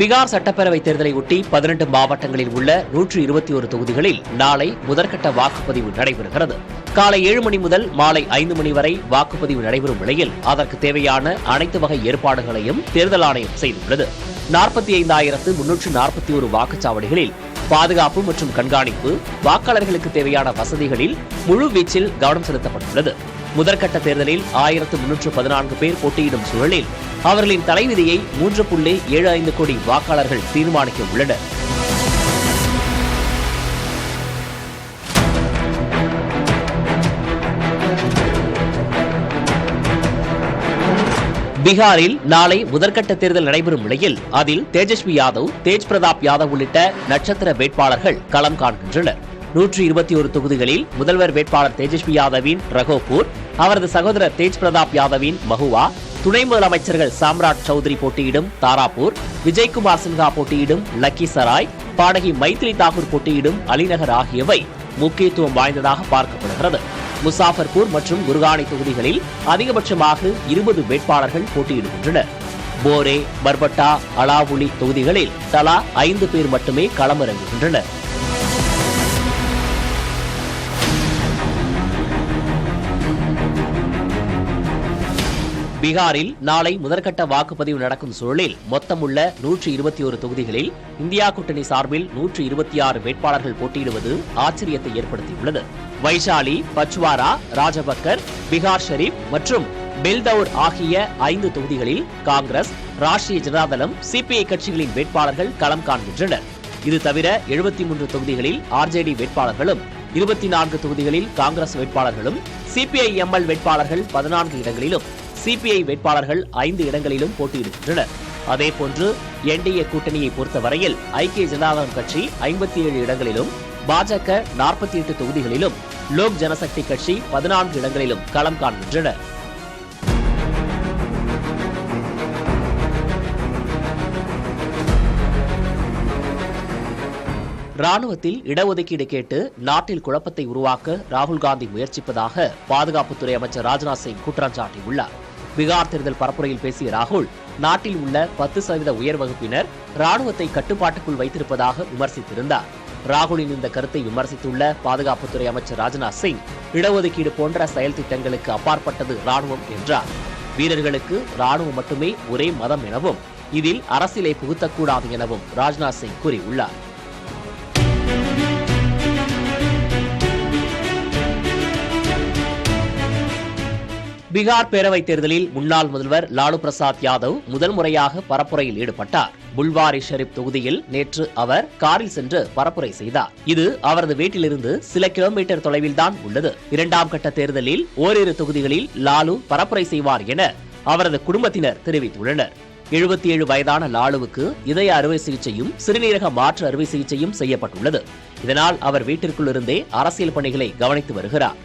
பீகார் சட்டப்பேரவை தேர்தலை ஒட்டி 18 மாவட்டங்களில் உள்ள 121 தொகுதிகளில் நாளை முதற்கட்ட வாக்குப்பதிவு நடைபெறுகிறது. காலை 7 மணி முதல் மாலை 5 மணி வரை வாக்குப்பதிவு நடைபெறும் நிலையில் அதற்கு தேவையான அனைத்து வகை ஏற்பாடுகளையும் தேர்தல் ஆணையம் செய்துள்ளது. 45,341 வாக்குச்சாவடிகளில் பாதுகாப்பு மற்றும் கண்காணிப்பு, வாக்காளர்களுக்கு தேவையான வசதிகளில் முழு வீச்சில் கவனம் செலுத்தப்பட்டுள்ளது. முதற்கட்ட தேர்தலில் 1,314 பேர் போட்டியிடும் சூழலில் அவர்களின் தலைவிதியை 3.75 கோடி வாக்காளர்கள் தீர்மானிக்க உள்ளனர். பீகாரில் நாளை முதற்கட்ட தேர்தல் நடைபெறும் நிலையில் அதில் தேஜஸ்வி யாதவ், தேஜ் பிரதாப் யாதவ் உள்ளிட்ட நட்சத்திர வேட்பாளர்கள் களம் காண்கின்றனர். 121 தொகுதிகளில் முதல்வர் வேட்பாளர் தேஜஸ்வி யாதவின் ரகோபூர், அவரது சகோதரர் தேஜ் பிரதாப் யாதவின் மஹுவா, துணை முதலமைச்சர்கள் சாம்ராட் சௌத்ரி போட்டியிடும் தாராப்பூர், விஜய்குமார் சின்ஹா போட்டியிடும் லக்கிசராய், பாடகி மைத்ரி தாக்கூர் போட்டியிடும் அலிநகர் ஆகியவை முக்கியத்துவம் வாய்ந்ததாக பார்க்கப்படுகிறது. முசாஃபர்பூர் மற்றும் குர்கானி தொகுதிகளில் அதிகபட்சமாக 20 வேட்பாளர்கள் போட்டியிடுகின்றனர். போரே, பர்பட்டா, அலாவுலி தொகுதிகளில் தலா 5 பேர் மட்டுமே களமிறங்குகின்றனர். பீகாரில் நாளை முதற்கட்ட வாக்குப்பதிவு நடக்கும் சூழலில் மொத்தமுள்ள 121 தொகுதிகளில் இந்தியா கூட்டணி சார்பில் 126 வேட்பாளர்கள் போட்டியிடுவது ஆச்சரியத்தை ஏற்படுத்தியுள்ளது. வைஷாலி, பச்வாரா, ராஜபக்கர், பீகார் ஷெரீப் மற்றும் பெல்தௌர் ஆகிய 5 தொகுதிகளில் காங்கிரஸ், ராஷ்டிரிய ஜனதாதளம், சிபிஐ கட்சிகளின் வேட்பாளர்கள் களம் காண்கின்றனர். இது தவிர 73 தொகுதிகளில் ஆர்ஜேடி வேட்பாளர்களும், 24 தொகுதிகளில் காங்கிரஸ் வேட்பாளர்களும், சிபிஐ எம்எல் வேட்பாளர்கள் 14 இடங்களிலும், சிபிஐ வேட்பாளர்கள் 5 இடங்களிலும் போட்டியிடுகின்றனர். அதேபோன்று என்டிஏ கூட்டணியை பொறுத்தவரையில் ஐக்கிய ஜனதாதளம் கட்சி 57 இடங்களிலும், பாஜக 48 தொகுதிகளிலும், லோக் ஜனசக்தி கட்சி 14 இடங்களிலும் களம் காண்கின்றனர். ராணுவத்தில் இடஒதுக்கீடு கேட்டு நாட்டில் குழப்பத்தை உருவாக்க ராகுல் காந்தி முயற்சிப்பதாக பாதுகாப்புத்துறை அமைச்சர் ராஜ்நாத் சிங் குற்றம் சாட்டியுள்ளார். பீகார் தேர்தல் பரப்புரையில் பேசிய ராகுல், நாட்டில் உள்ள 10% உயர் வகுப்பினர் ராணுவத்தை கட்டுப்பாட்டுக்குள் வைத்திருப்பதாக விமர்சித்திருந்தார். ராகுலின் இந்த கருத்தை விமர்சித்துள்ள பாதுகாப்புத்துறை அமைச்சர் ராஜ்நாத் சிங், இடஒதுக்கீடு போன்ற செயல் திட்டங்களுக்கு அப்பாற்பட்டது ராணுவம் என்றார். வீரர்களுக்கு ராணுவம் மட்டுமே ஒரே மதம் எனவும் இதில் அரசியலை புகுத்தக்கூடாது எனவும் ராஜ்நாத் சிங் கூறியுள்ளார். பீகார் பேரவைத் தேர்தலில் முன்னாள் முதல்வர் லாலு பிரசாத் யாதவ் முதல் முறையாக பரப்புரையில் ஈடுபட்டார். புல்வாரி ஷெரீப் தொகுதியில் நேற்று அவர் காரில் சென்று பரப்புரை செய்தார். இது அவரது வீட்டிலிருந்து சில கிலோமீட்டர் தொலைவில்தான் உள்ளது. 2ஆம் கட்ட தேர்தலில் ஓரிரு தொகுதிகளில் லாலு பரப்புரை செய்வார் என அவரது குடும்பத்தினர் தெரிவித்துள்ளனர். 77 வயதான லாலுவுக்கு இதய அறுவை சிகிச்சையும் சிறுநீரக மாற்று அறுவை சிகிச்சையும் செய்யப்பட்டுள்ளது. இதனால் அவர் வீட்டிற்குள் இருந்தே அரசியல் பணிகளை கவனித்து வருகிறார்.